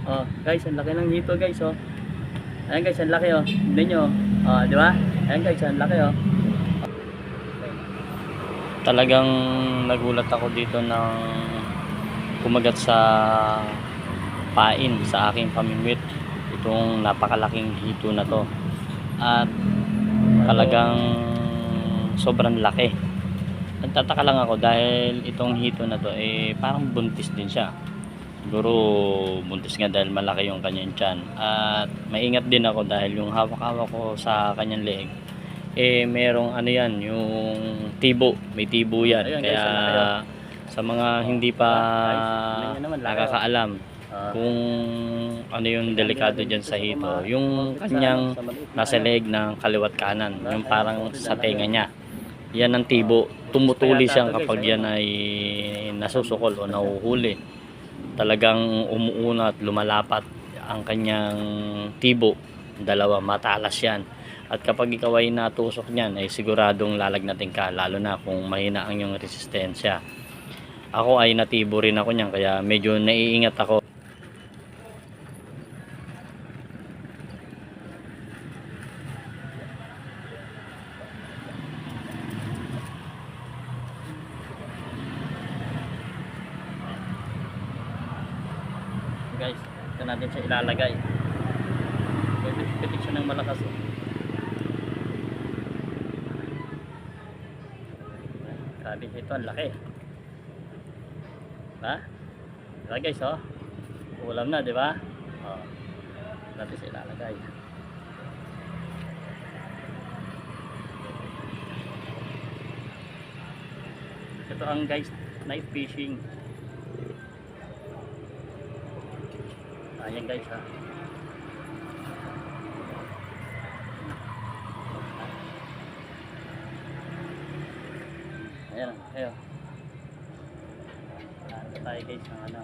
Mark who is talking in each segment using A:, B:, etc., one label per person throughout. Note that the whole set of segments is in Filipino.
A: Oh, guys, ang laki ng hito, guys, oh. Ayan, guys, ang laki, oh. Tignan nyo, oh, di ba? Ayan, guys, ang laki, oh. Talagang nagulat ako dito ng kumagat sa pain sa aking pamimit itong napakalaking hito na to, at talagang sobrang laki. Nagtataka lang ako dahil itong hito na to parang buntis din siya. Siguro buntis nga dahil malaki yung kanyang tiyan, at maingat din ako dahil yung hawak-hawak ko sa kanyang leeg merong ano yan, yung tibo, may tibo yan. Ayun, kaya guys, sa mga hindi pa nakakaalam kung ano yung delikado dyan sa hito, yung kanyang nasa leeg ng kaliwat kanan, yung parang sa tenga niya, yan ang tibo. Tumutuli siyang kapag yan ay nasusukol o nahuhuli. Talagang umuuna at lumalapat ang kanyang tibo, dalawa, matalas yan. At kapag ikaw ay natusok niyan ay siguradong lalagnatin ka, lalo na kung mahina ang iyong resistensya. Ako ay natibo rin ako niyan, kaya medyo naiingat ako. Guys, ito natin siya ilalagay. Pitik siya ng malakas, oh. Grabe ito, ang laki. Ha? Diba guys, oh? Ulam na, di ba? Oh. Natin siya ilalagay. Ito ang guys, night fishing. Ayan guys, ha. Ayan, ayan. Ano tayo guys ng ano.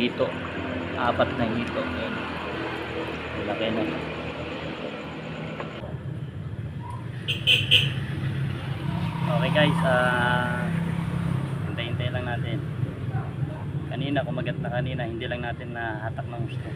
A: hito. 4 na hito. Ayan. Malaki na. Okay guys, hintay-hintay lang natin. Kanina, kumagat na kanina, hindi lang natin nahatak ng gusto.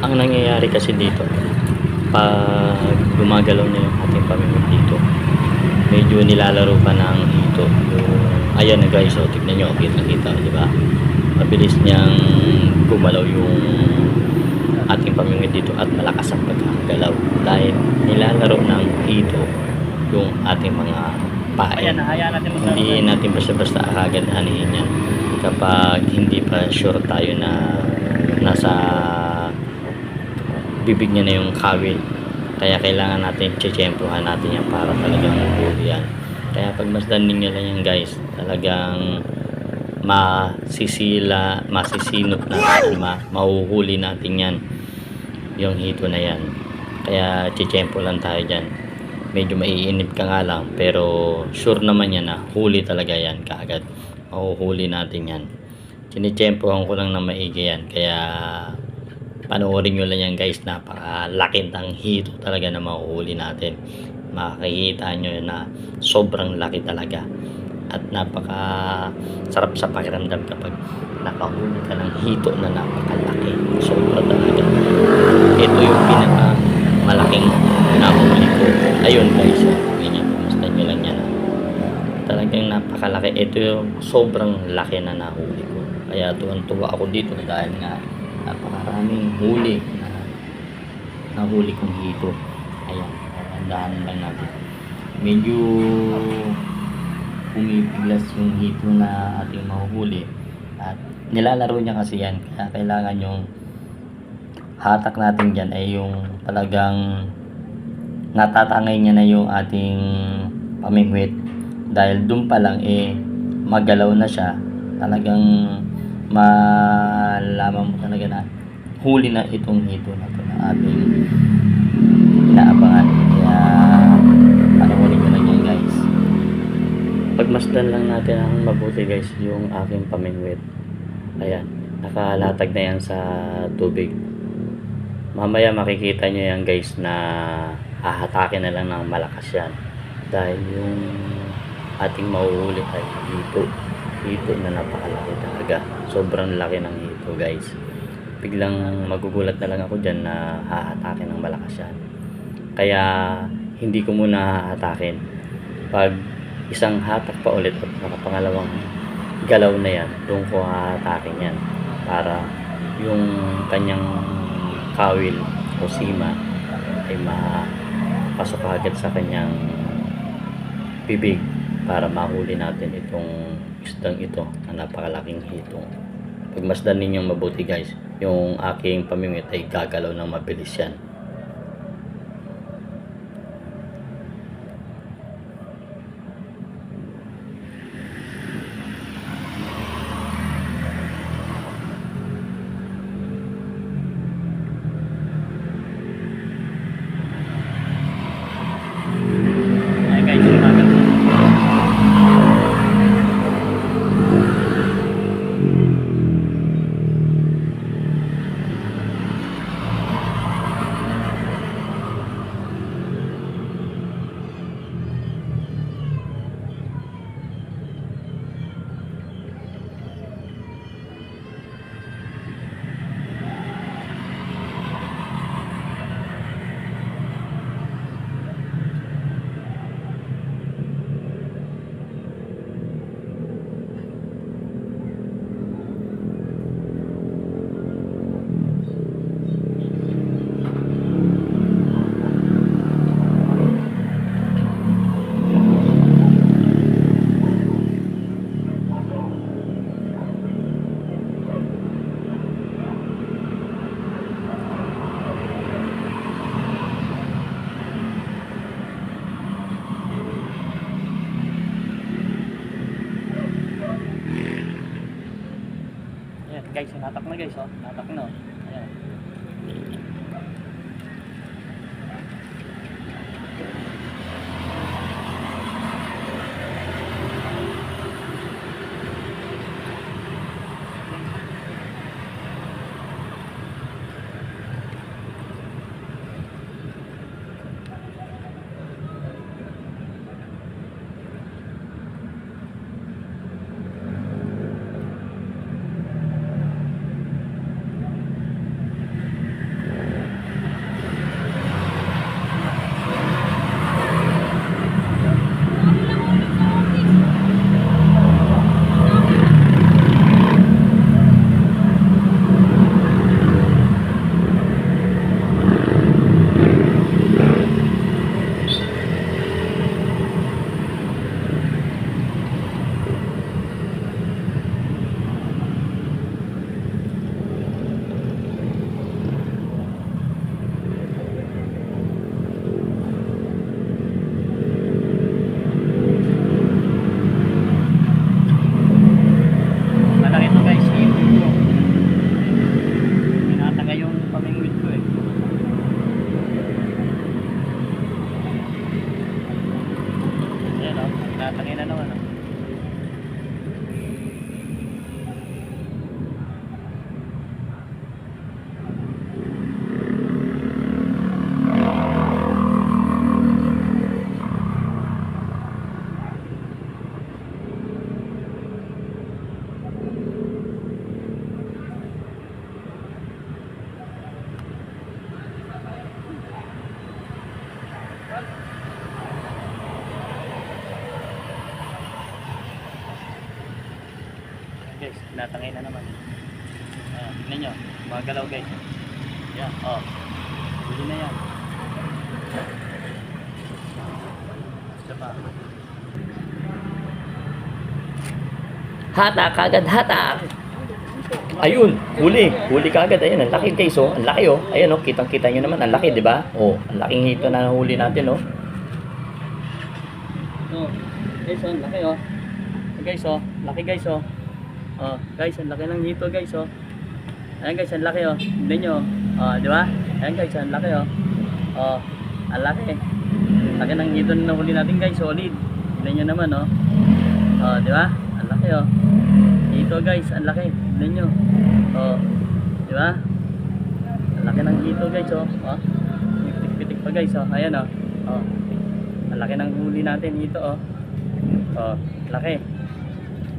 A: Ang nangyayari kasi dito, pag gumagalaw na yung ating pamimig dito, medyo nilalaro pa ng hito. Ayan na guys, so tignan nyo, kita, di ba? Mabilis niyang gumalaw yung ating pamimig dito at malakas ang pagkakagalaw dahil nilalaro ng hito yung ating mga pain. Hindi natin basta-basta agad anihin yan kapag hindi pa sure tayo na nasa bibig niya na yung kawil. Kaya kailangan natin tiyempohan natin yan para talagang huli yan. Kaya pag masdan ninyo lang yan guys, talagang masisinop natin, mahuhuli natin yan, yung hito na yan. Kaya tiyempo lang tayo dyan. Medyo maiinip ka nga lang, pero sure naman yan na huli talaga yan kaagad. Mahuhuli natin yan. Tinitiyempohan ko lang na maigi yan. Kaya panoorin nyo lang yan guys, napakalaki ng hito talaga na mahuhuli natin. Makikita nyo na sobrang laki talaga at napaka sarap sa pakiramdam kapag nakahuli ka ng hito na napakalaki. Sobra talaga. Ito yung pinaka malaking nahuli ko. Ayun guys, ganyan, basta nyo lang yan. Talagang napakalaki. Ito yung sobrang laki na nahuli ko. Kaya tuwan-tuwa ako dito dahil nga napakaraming huli na nahuli kong hito. Ayan, dahanan lang natin. Medyo pumipiglas yung hito na ating mahuhuli at nilalaro niya kasi yan, kaya kailangan yung hatak natin dyan ay yung talagang natatangay niya na yung ating pamingwit dahil dun pa lang magalaw na siya. Talagang malaman mo talaga na huli na itong hito na ito na ating inaabangan. Kaya panoorin ko lang yan guys. Pagmasdan lang natin ang mabuti guys yung aking pamingwit. Ayan, nakalatag na yan sa tubig. Mamaya makikita nyo yan guys na hahatakin na lang ng malakas yan dahil yung ating mahuhuli ay hito na napakalaki talaga. Sobrang laki ng hito guys. Biglang magugulat na lang ako dyan na hahatakin ng malakas yan. Kaya hindi ko muna hahatakin. Pag isang hatak pa ulit at nakapangalawang galaw na yan, doon ko hahatakin yan para yung kanyang kawil o sima ay mapasok agad sa kanyang bibig para mahuli natin itong isdang ito na napakalaking hito. Pagmasdan ninyong mabuti guys, yung aking pamingwit ay gagalaw ng mabilis yan. guys, natak na guys, oh. Natak na, oh. Ayan. Tatangin na naman, oh. Guys, natangay na naman. Ayan, tignan nyo, mga galaw guys. Ayan, oh. Huli na yan. Isa pa.
B: Hatak, kagad hatak. Ayun, huli. Huli kagad. Ayun, ang laki guys, oh. Ang laki, oh. Ayun, oh. Kitang-kita nyo naman. Ang laki, di ba? Oh, ang laking hito na huli natin, oh.
A: Oh, guys, oh, laki, oh. Guys, oh, laki guys, oh. Oh, guys, ang laki ng hito guys, oh. Ayan guys, ang laki, oh. Tignan nyo, oh, di ba? Ayan guys, ang laki, oh. Oh, ang laki. Laki ng hito na nahuli natin guys, solid. Tignan nyo naman, oh. Oh, di ba? Ang laki, oh. Hito guys, ang laki. Tignan nyo. Oh, di ba? Ang laki ng hito guys, oh. Oh, pitik-pitik pa guys, oh. Ayan, oh. Oh, ang laki ng huli natin hito, oh. Oh, laki.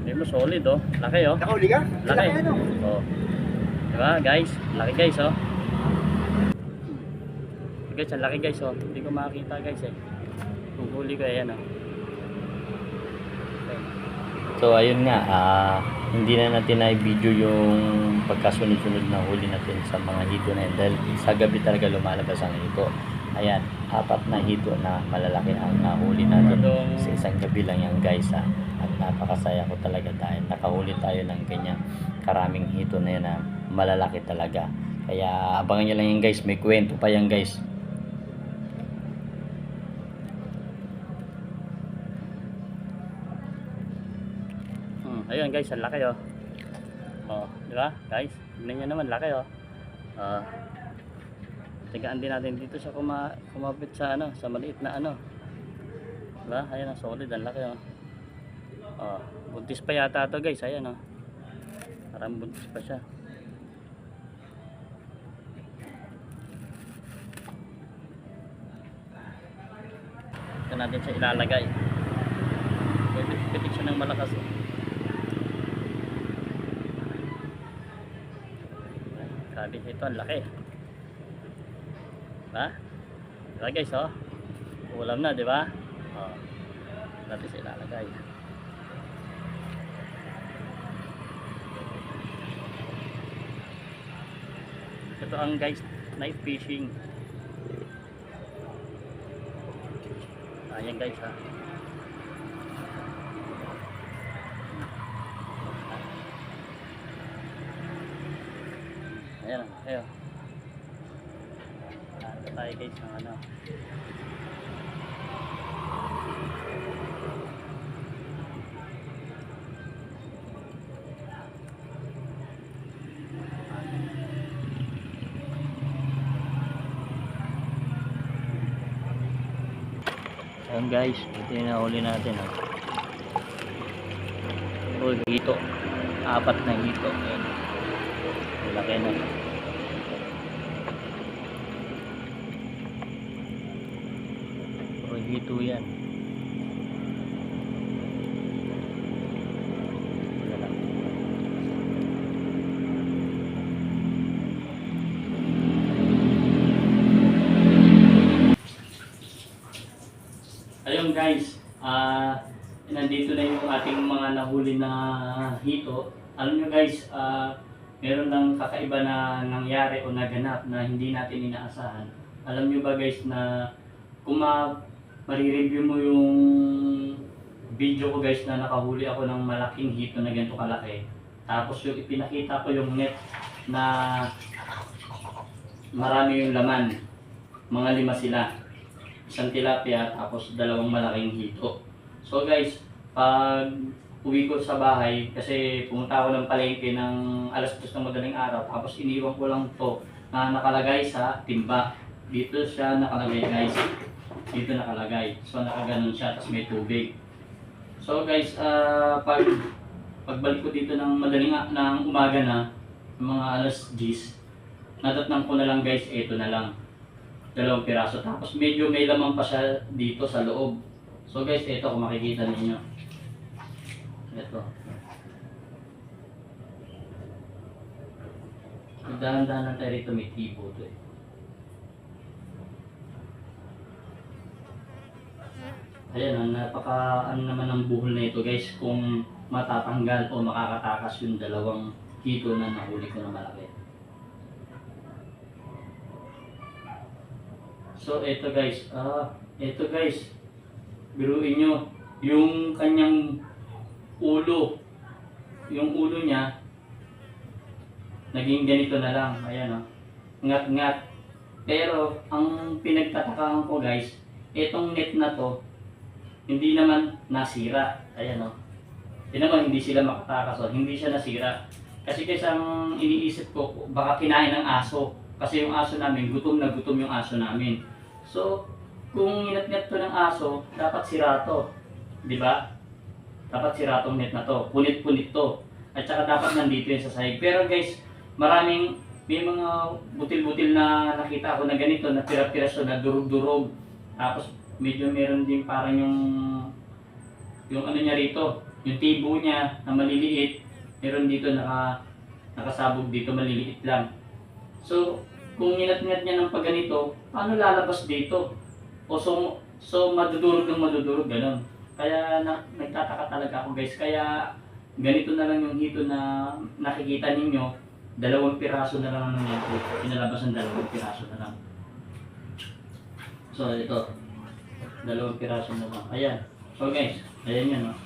A: Hindi mo solid, oh. Laki, oh.
C: Nakahuli ka?
A: Laki. Oh. Diba, guys? Laki, guys, oh. Guys, ang laki, guys, oh. Hindi ko makakita, guys, eh. Kung huli ko, ayan, oh. Okay.
B: So, ayun nga. Hindi na natin na-video yung pagkasunod-sunod na huli natin sa mga hito na yun. Dahil sa gabi talaga lumalabas ang hito. Ayan, 4 na hito na malalaki ang nahuli natin sa isang gabi lang yan, guys, ha. At napakasaya ko talaga dahil nakahuli tayo ng ganyan karaming hito na yan na malalaki talaga. Kaya abangan nyo lang yan, guys. May kwento pa yan, guys.
A: Ayun, guys, ang laki, oh. Oh, di ba? Guys, tignan nyo naman, laki, oh. Tigaan din natin dito siya kumapit sa ano, sa maliit na ano. Diba? Ayan, ang solid, ang laki, oh. Oh, buntis pa yata to, guys. Ayan, oh. Parang buntis pa siya. Ito natin siya ilalagay. Pitik siya ng malakas, oh. Grabe, ito ang laki. Diba? Diba, guys, oh. Ulam na, diba? Oh. Natin siya ilalagay. Ito ang, guys, night fishing. Ayan, guys, ha. Ayan, ayo. Ito tayo, guys, ng ano. Ayun guys, ito yung nahuli natin. Oh, hito. 4 na hito. Ayan. Malaki na. Oh, hito yan. Wala. Ayun guys, nandito na yung ating mga nahuli na hito. Alam nyo guys, meron lang kakaiba na nangyari o naganap na hindi natin inaasahan. Alam nyo ba guys na kung marireview mo yung video ko guys na nakahuli ako ng malaking hito na ganito kalaki. Tapos yung ipinakita ko yung net na marami yung laman. Mga 5 sila. Isang tilapia tapos 2 malaking hito. So guys, pag uwi ko sa bahay, kasi pumunta ako ng palengke ng alas 2 ng madaling araw, tapos iniwan ko lang to na nakalagay sa timba. Dito siya nakalagay guys. Dito nakalagay. So nakaganon siya, tapos may tubig. So guys, pagbalik ko dito ng ng umaga na, mga alas 10, nadatnan ko na lang guys, ito na lang. 2 piraso. Tapos medyo may laman pa siya dito sa loob. So guys, ito kung makikita ninyo. Ito. Dahan-dahan tayo rito, may tipo ito eh. Ayan, napaka ano naman ang buhol na ito guys, kung matatanggal o makakatakas yung 2 hito na nahuli ko na malaki. So ito guys, biruin nyo, yung kanyang ulo, yung ulo niya, naging ganito na lang, ayan o, ngat-ngat. Pero ang pinagtatakahan ko guys, itong net na to, hindi naman nasira, ayan o. Yun naman, hindi sila makatakas o, hindi siya nasira. Kasi guys, ang iniisip ko, baka kinain ng aso. Kasi yung aso namin, gutom na gutom yung aso namin. So, kung inat-net to ng aso, dapat sira to. Di ba? Dapat sira tong net na to. Punit-punit to. At saka dapat nandito yun sa sahig. Pero guys, may mga butil-butil na nakita ko na ganito, na pira-piraso, na durog-durog. Tapos, medyo meron din parang yung ano niya rito, yung tibo niya na maliliit. Meron dito nakasabog dito, maliliit lang. So, kung inat-inat niya ng pagganito, paano lalabas dito? O so madudurog ng madudurog, gano'n. Kaya nagtataka talaga ako guys. Kaya ganito na lang yung hito na nakikita ninyo. 2 piraso na lang ng hito. Pinalabas ng 2 piraso na lang. So ito, 2 piraso na lang. Ayan. So guys, ayan yan. No?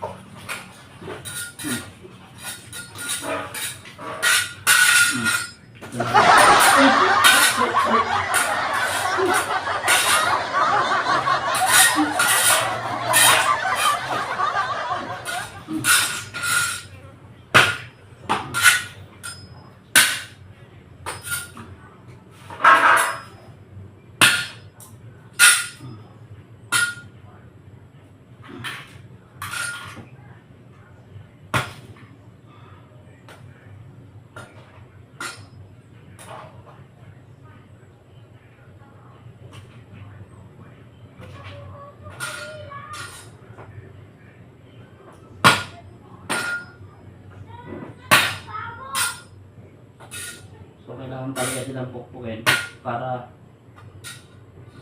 A: So kailangan talaga silang pukpukin para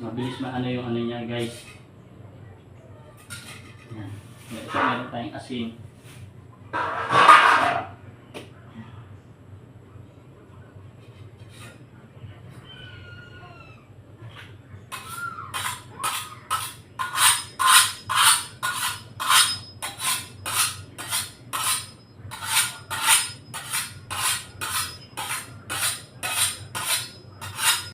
A: mabilis maano yung ano niya guys. Yan. Ito meron tayong asin.